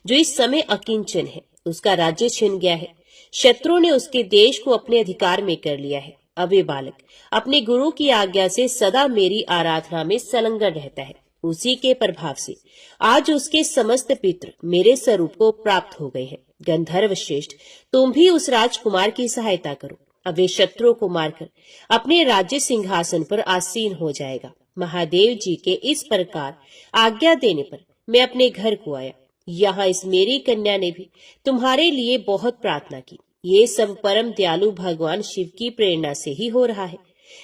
जो इस समय अकिंचन है। उसका राज्य छिन गया है। शत्रुओं ने उसके देश को अपने अधिकार में कर लिया है। अब ये बालक अपने गुरु की आज्ञा से सदा मेरी आराधना में संलग्न रहता है। उसी के प्रभाव से आज उसके समस्त पितृ मेरे स्वरूप को प्राप्त हो गए हैं। गंधर्व श्रेष्ठ, तुम भी उस राजकुमार की सहायता करो। अब वे शत्रुओं को मारकर अपने राज्य सिंहासन पर आसीन हो जाएगा। महादेव जी के इस प्रकार आज्ञा देने पर मैं अपने घर को आया। यहाँ इस मेरी कन्या ने भी तुम्हारे लिए बहुत प्रार्थना की। ये सब परम दयालु भगवान शिव की प्रेरणा से ही हो रहा है।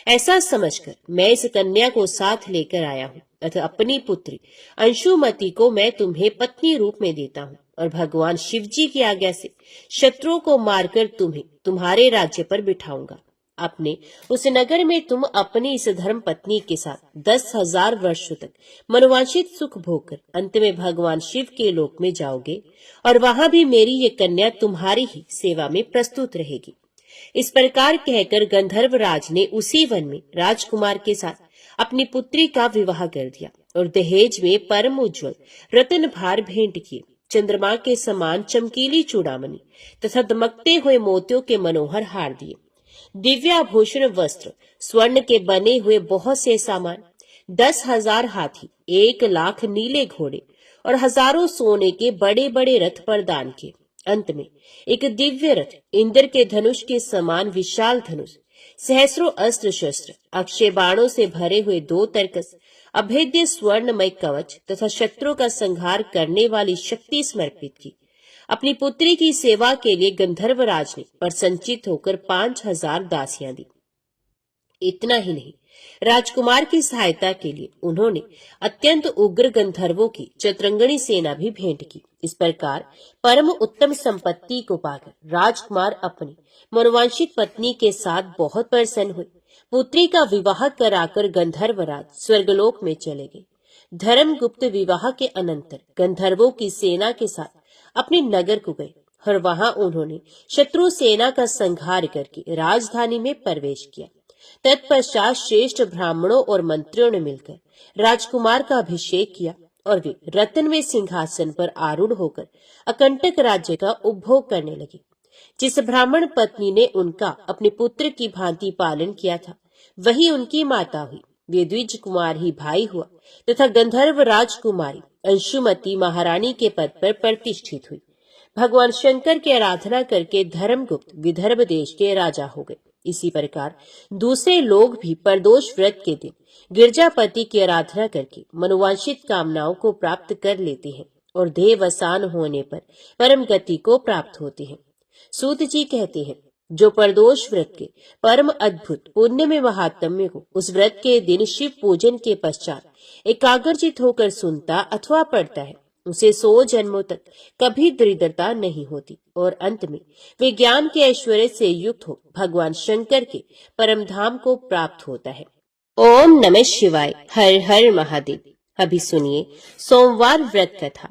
ऐसा समझकर मैं इस कन्या को साथ लेकर आया हूँ अतः अपनी पुत्री अंशुमति को मैं तुम्हें पत्नी रूप में देता हूँ और भगवान शिव जी की आज्ञा से शत्रुओं को मारकर तुम्हें तुम्हारे राज्य पर बिठाऊंगा। अपने उस नगर में तुम अपनी इस धर्म पत्नी के साथ 10,000 वर्षों तक मनोवांछित सुख भोगकर अंत में भगवान शिव के लोक में जाओगे और वहां भी मेरी ये कन्या तुम्हारी ही सेवा में प्रस्तुत रहेगी। इस प्रकार कहकर गंधर्व राज ने उसी वन में राजकुमार के साथ अपनी पुत्री का विवाह कर दिया और दहेज में परम उज्ज्वल रत्न भार भेंट किए। चंद्रमा के समान चमकीली चूड़ामणि तथा दमकते हुए मोतियों के मनोहर हार दिए। दिव्याभूषण वस्त्र, स्वर्ण के बने हुए बहुत से सामान, 10,000 हाथी, 1,00,000 नीले घोड़े और हजारों सोने के बड़े बड़े रथ प्रदान किए। अंत में एक दिव्य रथ, इंद्र के धनुष के समान विशाल धनुष, सहस्रों अस्त्र शस्त्र, अक्षय बाणों से भरे हुए 2 तरकस, अभेद्य स्वर्णमय कवच तथा शत्रुओं का संहार करने वाली शक्ति समर्पित की। अपनी पुत्री की सेवा के लिए गंधर्वराज ने प्रसन्नचित होकर 5,000 दासियां दी। इतना ही नहीं, राजकुमार की सहायता के लिए उन्होंने अत्यंत उग्र गंधर्वों की चतुरंगणी सेना भी भेंट की। इस प्रकार परम उत्तम संपत्ति को पाकर राजकुमार अपनी मनोवांछित पत्नी के साथ बहुत प्रसन्न हुए। पुत्री का विवाह कराकर गंधर्वराज स्वर्गलोक में चले गए। धर्मगुप्त विवाह के अनंतर गंधर्वों की सेना के साथ अपने नगर को गए और वहां उन्होंने शत्रु सेना का संहार करके राजधानी में प्रवेश किया। तत्पश्चात श्रेष्ठ ब्राह्मणों और मंत्रियों ने मिलकर राजकुमार का अभिषेक किया और वे रत्नमय सिंहासन पर आरूढ़ होकर अकंटक राज्य का उपभोग करने लगे। जिस ब्राह्मण पत्नी ने उनका अपने पुत्र की भांति पालन किया था, वही उनकी माता हुई। वे द्विज कुमार ही भाई हुआ तथा गंधर्व राजकुमारी अंशुमति महारानी के पद पर प्रतिष्ठित हुई। भगवान शंकर की आराधना करके धर्मगुप्त विदर्भ देश के राजा हो गए। इसी प्रकार दूसरे लोग भी प्रदोष व्रत के दिन गिरजापति की आराधना करके मनोवांछित कामनाओं को प्राप्त कर लेते हैं और देहावसान होने पर परम गति को प्राप्त होते हैं। सूत जी कहते हैं, जो प्रदोष व्रत के परम अद्भुत पुण्य में महात्म्य को उस व्रत के दिन शिव पूजन के पश्चात एकाग्रचित होकर सुनता अथवा पढ़ता है, उसे 100 जन्मों तक कभी दरिद्रता नहीं होती और अंत में वे ज्ञान के ऐश्वर्य से युक्त हो भगवान शंकर के परम धाम को प्राप्त होता है। ओम नमः शिवाय। हर हर महादेव। अभी सुनिए सोमवार व्रत कथा।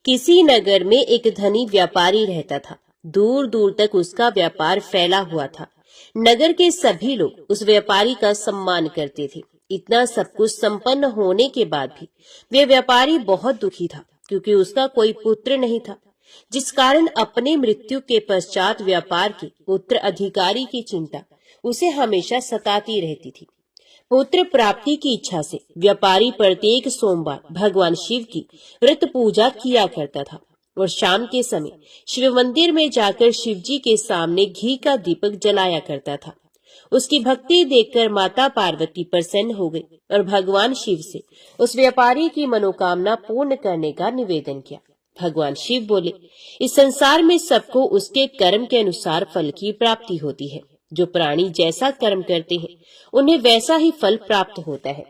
किसी नगर में एक धनी व्यापारी रहता था। दूर दूर तक उसका व्यापार फैला हुआ था। नगर के सभी लोग उस व्यापारी का सम्मान करते थे। इतना सब कुछ संपन्न होने के बाद भी वे व्यापारी बहुत दुखी था, क्योंकि उसका कोई पुत्र नहीं था, जिस कारण अपने मृत्यु के पश्चात व्यापार के उत्तर अधिकारी की चिंता उसे हमेशा सताती रहती थी। पुत्र प्राप्ति की इच्छा से व्यापारी प्रत्येक सोमवार भगवान शिव की व्रत पूजा किया करता था और शाम के समय शिव मंदिर में जाकर शिव जी के सामने घी का दीपक जलाया करता था। उसकी भक्ति देखकर माता पार्वती प्रसन्न हो गई और भगवान शिव से उस व्यापारी की मनोकामना पूर्ण करने का निवेदन किया। भगवान शिव बोले, इस संसार में सबको उसके कर्म के अनुसार फल की प्राप्ति होती है। जो प्राणी जैसा कर्म करते हैं उन्हें वैसा ही फल प्राप्त होता है।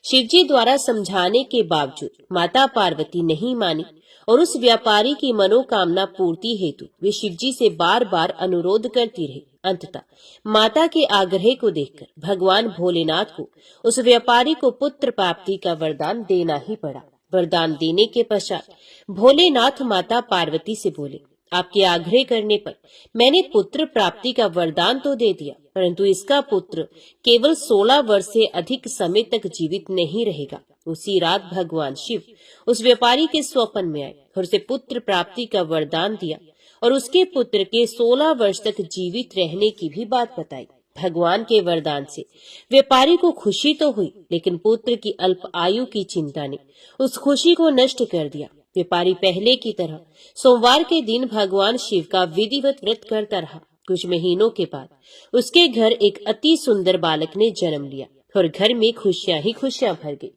शिवजी द्वारा समझाने के बावजूद माता पार्वती नहीं मानी और उस व्यापारी की मनोकामना पूर्ति हेतु वे शिवजी से बार बार अनुरोध करती रही। अंततः माता के आग्रह को देखकर भगवान भोलेनाथ को उस व्यापारी को पुत्र प्राप्ति का वरदान देना ही पड़ा। वरदान देने के पश्चात भोलेनाथ माता पार्वती से बोले, आपके आग्रह करने पर मैंने पुत्र प्राप्ति का वरदान तो दे दिया, परंतु इसका पुत्र केवल 16 वर्ष से अधिक समय तक जीवित नहीं रहेगा। उसी रात भगवान शिव उस व्यापारी के स्वप्न में आए और उसे पुत्र प्राप्ति का वरदान दिया और उसके पुत्र के 16 वर्ष तक जीवित रहने की भी बात बताई। भगवान के वरदान से व्यापारी को खुशी तो हुई, लेकिन पुत्र की अल्प आयु की चिंता ने उस खुशी को नष्ट कर दिया। व्यापारी पहले की तरह सोमवार के दिन भगवान शिव का विधिवत व्रत करता रहा। कुछ महीनों के बाद उसके घर एक अति सुंदर बालक ने जन्म लिया और घर में खुशियां ही खुशियां भर गई।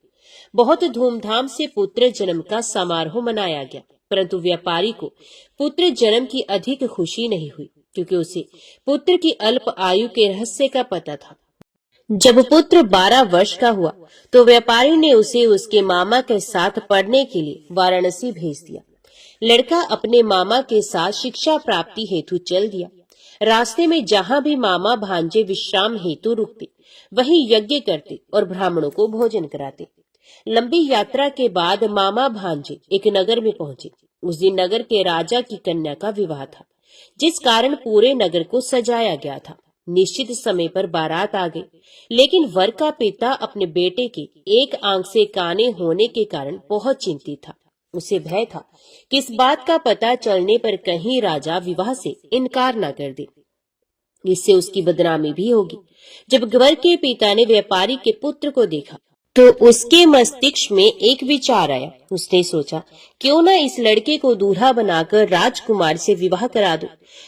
बहुत धूमधाम से पुत्र जन्म का समारोह मनाया गया, परंतु व्यापारी को पुत्र जन्म की अधिक खुशी नहीं हुई, क्योंकि उसे पुत्र की अल्प आयु के रहस्य का पता था। जब पुत्र 12 वर्ष का हुआ तो व्यापारी ने उसे उसके मामा के साथ पढ़ने के लिए वाराणसी भेज दिया। लड़का अपने मामा के साथ शिक्षा प्राप्ति हेतु चल दिया। रास्ते में जहाँ भी मामा भांजे विश्राम हेतु रुकते, वहीं यज्ञ करते और ब्राह्मणों को भोजन कराते। लंबी यात्रा के बाद मामा भांजे एक नगर में पहुंचे। उस दिन नगर के राजा की कन्या का विवाह था, जिस कारण पूरे नगर को सजाया गया था। निश्चित समय पर बारात आ गई, लेकिन वर का पिता अपने बेटे के एक आंख से काने होने के कारण बहुत चिंतित था। उसे भय था कि इस बात का पता चलने पर कहीं राजा विवाह से इनकार न कर दे, इससे उसकी बदनामी भी होगी। जब वर के पिता ने व्यापारी के पुत्र को देखा तो उसके मस्तिष्क में एक विचार आया। उसने सोचा, क्यों न इस लड़के को दूल्हा बनाकर राजकुमार से विवाह करा दूं।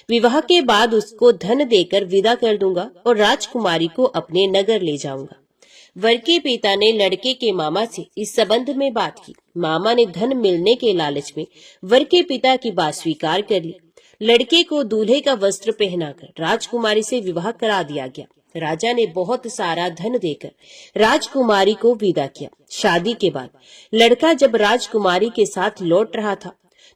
विवाह के बाद उसको धन देकर विदा कर दूंगा और राजकुमारी को अपने नगर ले जाऊंगा। वर के पिता ने लड़के के मामा से इस संबंध में बात की। मामा ने धन मिलने के लालच में वर के पिता की बात स्वीकार कर ली। लड़के को दूल्हे का वस्त्र पहनाकर राजकुमारी से विवाह करा दिया गया। राजा ने बहुत सारा धन देकर राजकुमारी को विदा किया। शादी के बाद लड़का जब राजकुमारी के साथ लौट रहा था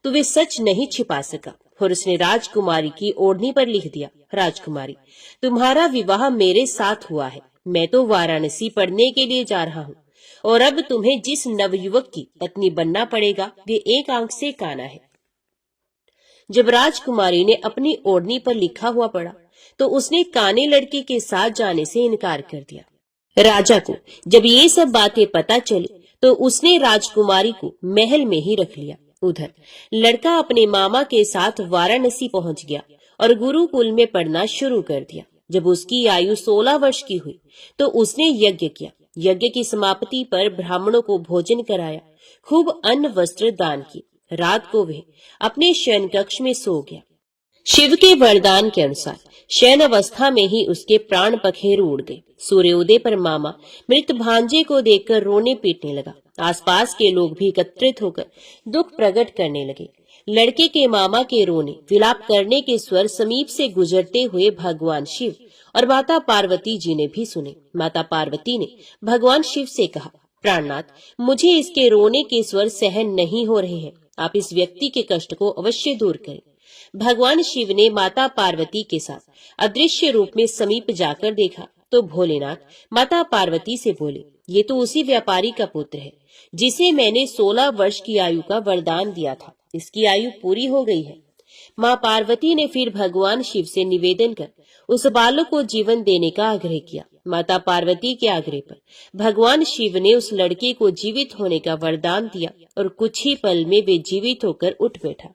तो वे सच नहीं छिपा सका और उसने राजकुमारी की ओढ़नी पर लिख दिया, राजकुमारी, तुम्हारा विवाह मेरे साथ हुआ है। मैं तो वाराणसी पढ़ने के लिए जा रहा हूँ और अब तुम्हें जिस नवयुवक की पत्नी बनना पड़ेगा वे एक आंख से काना है। जब राजकुमारी ने अपनी ओढ़नी पर लिखा हुआ पढ़ा तो उसने काने लड़के के साथ जाने से इनकार कर दिया। राजा को जब ये सब बातें पता चली तो उसने राजकुमारी को महल में ही रख लिया। उधर लड़का अपने मामा के साथ वाराणसी पहुंच गया और गुरुकुल में पढ़ना शुरू कर दिया। जब उसकी आयु 16 वर्ष की हुई तो उसने यज्ञ किया। यज्ञ की समाप्ति पर ब्राह्मणों को भोजन कराया, खूब अन्न वस्त्र दान किए। रात को वह अपने शयन कक्ष में सो गया। शिव के वरदान के अनुसार शयन अवस्था में ही उसके प्राण पखेरु उड़ गए। सूर्योदय पर मामा मृत भांजे को देखकर रोने पीटने लगा। आसपास के लोग भी एकत्रित होकर दुख प्रकट करने लगे। लड़के के मामा के रोने विलाप करने के स्वर समीप से गुजरते हुए भगवान शिव और माता पार्वती जी ने भी सुने। माता पार्वती ने भगवान शिव से कहा, प्राणनाथ, मुझे इसके रोने के स्वर सहन नहीं हो रहे हैं। आप इस व्यक्ति के कष्ट को अवश्य दूर करें। भगवान शिव ने माता पार्वती के साथ अदृश्य रूप में समीप जाकर देखा तो भोलेनाथ माता पार्वती से बोले, ये तो उसी व्यापारी का पुत्र है जिसे मैंने 16 वर्ष की आयु का वरदान दिया था। इसकी आयु पूरी हो गई है। माँ पार्वती ने फिर भगवान शिव से निवेदन कर उस बालक को जीवन देने का आग्रह किया। माता पार्वती के आग्रह पर भगवान शिव ने उस लड़के को जीवित होने का वरदान दिया और कुछ ही पल में वे जीवित होकर उठ बैठा।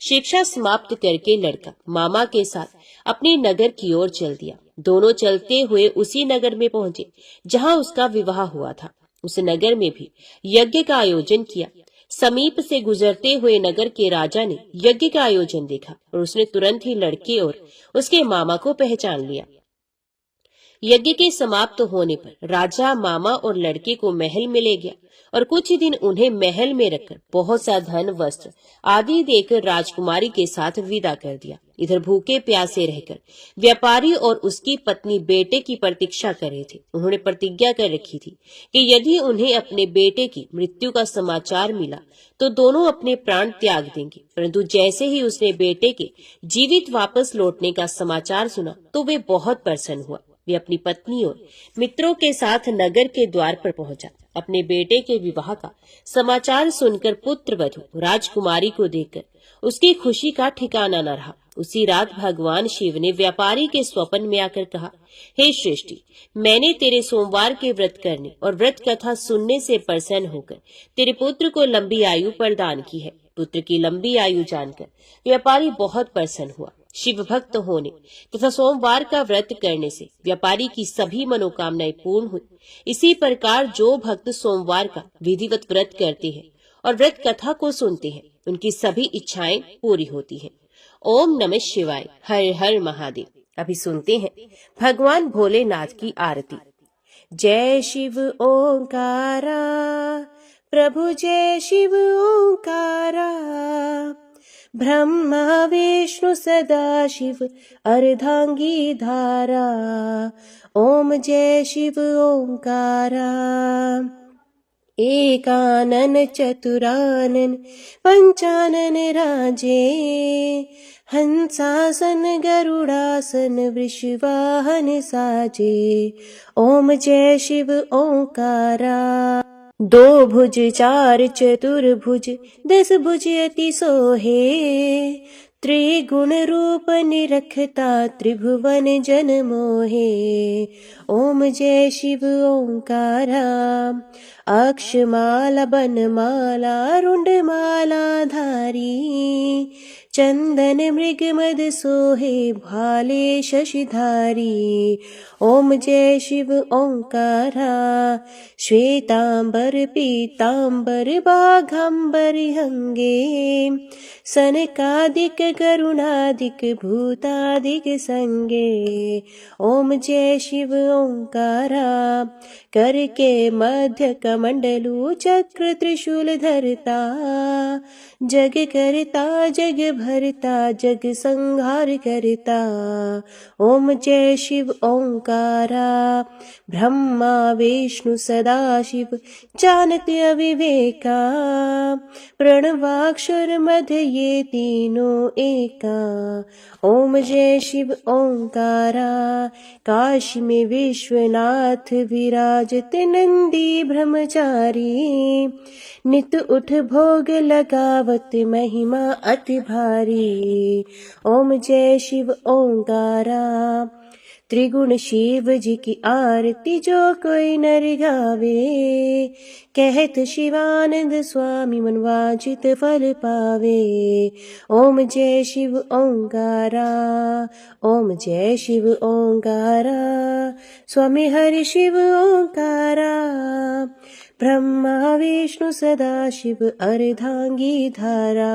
शिक्षा समाप्त करके लड़का मामा के साथ अपने नगर की ओर चल दिया। दोनों चलते हुए उसी नगर में पहुंचे जहां उसका विवाह हुआ था। उस नगर में भी यज्ञ का आयोजन किया। समीप से गुजरते हुए नगर के राजा ने यज्ञ का आयोजन देखा और उसने तुरंत ही लड़के और उसके मामा को पहचान लिया। यज्ञ के समाप्त होने पर राजा मामा और लड़के को महल में ले गया और कुछ ही दिन उन्हें महल में रखकर बहुत सा धन वस्त्र आदि देकर राजकुमारी के साथ विदा कर दिया। इधर भूखे प्यासे रहकर व्यापारी और उसकी पत्नी बेटे की प्रतीक्षा कर रहे थे। उन्होंने प्रतिज्ञा कर रखी थी कि यदि उन्हें अपने बेटे की मृत्यु का समाचार मिला तो दोनों अपने प्राण त्याग देंगे। परंतु जैसे ही उसने बेटे के जीवित वापस लौटने का समाचार सुना तो वे बहुत प्रसन्न हुआ। वे अपनी पत्नी और मित्रों के साथ नगर के द्वार पर पहुंचा। अपने बेटे के विवाह का समाचार सुनकर पुत्र वधू राजकुमारी को देखकर उसकी खुशी का ठिकाना न रहा। उसी रात भगवान शिव ने व्यापारी के स्वप्न में आकर कहा, हे श्रेष्ठी, मैंने तेरे सोमवार के व्रत करने और व्रत कथा सुनने से प्रसन्न होकर तेरे पुत्र को लंबी आयु प्रदान की है। पुत्र की लंबी आयु जानकर व्यापारी बहुत प्रसन्न हुआ। शिव भक्त होने तथा सोमवार का व्रत करने से व्यापारी की सभी मनोकामनाएं पूर्ण हुई। इसी प्रकार जो भक्त सोमवार का विधिवत व्रत करते हैं और व्रत कथा को सुनते हैं उनकी सभी इच्छाएं पूरी होती हैं। ओम नमः शिवाय। हर हर महादेव। अभी सुनते हैं भगवान भोलेनाथ की आरती। जय शिव ओंकारा, प्रभु जय शिव ओंकारा, ब्रह्मा विष्णु सदा शिव अर्धांगी धारा। ओम जय शिव ओंकारा। एकानन चतुरानन पंचानन राजे, हंसासन गरुड़ासन वृषवाहन साजे। ओम जय शिव ओंकारा। दो भुज चार चतुर्भुज, 10 भुज अति सोहे, त्रिगुण रूप निरखता त्रिभुवन जन मोहे। ओम जय शिव ओंकारा। अक्षमाला बनमाला रुंडमाला धारी, चंदन मृग मद सोहे भाले शशिधारी। ओम जय शिव ओंकारा। श्वेतांबर पीतांबर बाघांबर हंगे, सनकादिक गरुणादिक भूतादिक संगे। ओम जय शिव ओंकारा। करके मध्य कमंडलू चक्र त्रिशूल धरता, जग करता जग भरता जग संहार करता। ओम जय शिव ओंकारा। ब्रह्मा विष्णु सदा शिव जानत अविवेका, प्रणवाक्षर मध्य ये तीनों एका। ओम जय शिव ओंकारा। काशी में विश्वनाथ विराजत नंदी ब्रह्मचारी, नित उठ भोग लगावत महिमा अति भारी। ओम जय शिव ओंकारा। त्रिगुण शिव जी की आरती जो कोई नर गावे, कहत शिवानंद स्वामी मन वांछित फल पावे। ओम जय शिव ओंकारा। ओम जय शिव ओंकारा। स्वामी हरि शिव ओंकारा। ब्रह्मा विष्णु सदा शिव अर्धांगी धारा।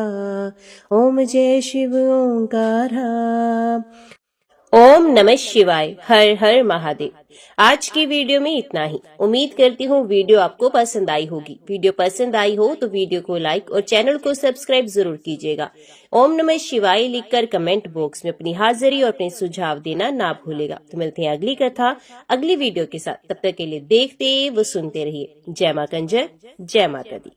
ओम जय शिव ओंकारा। ओम नमः शिवाय। हर हर महादेव। आज की वीडियो में इतना ही। उम्मीद करती हूँ वीडियो आपको पसंद आई होगी। वीडियो पसंद आई हो तो वीडियो को लाइक और चैनल को सब्सक्राइब जरूर कीजिएगा। ओम नमः शिवाय लिखकर कमेंट बॉक्स में अपनी हाजिरी और अपने सुझाव देना ना भूलेगा। तो मिलते हैं अगली कथा अगली वीडियो के साथ। तब तक के लिए देखते व सुनते रहिए। जय मां कंजर, जय माता दी।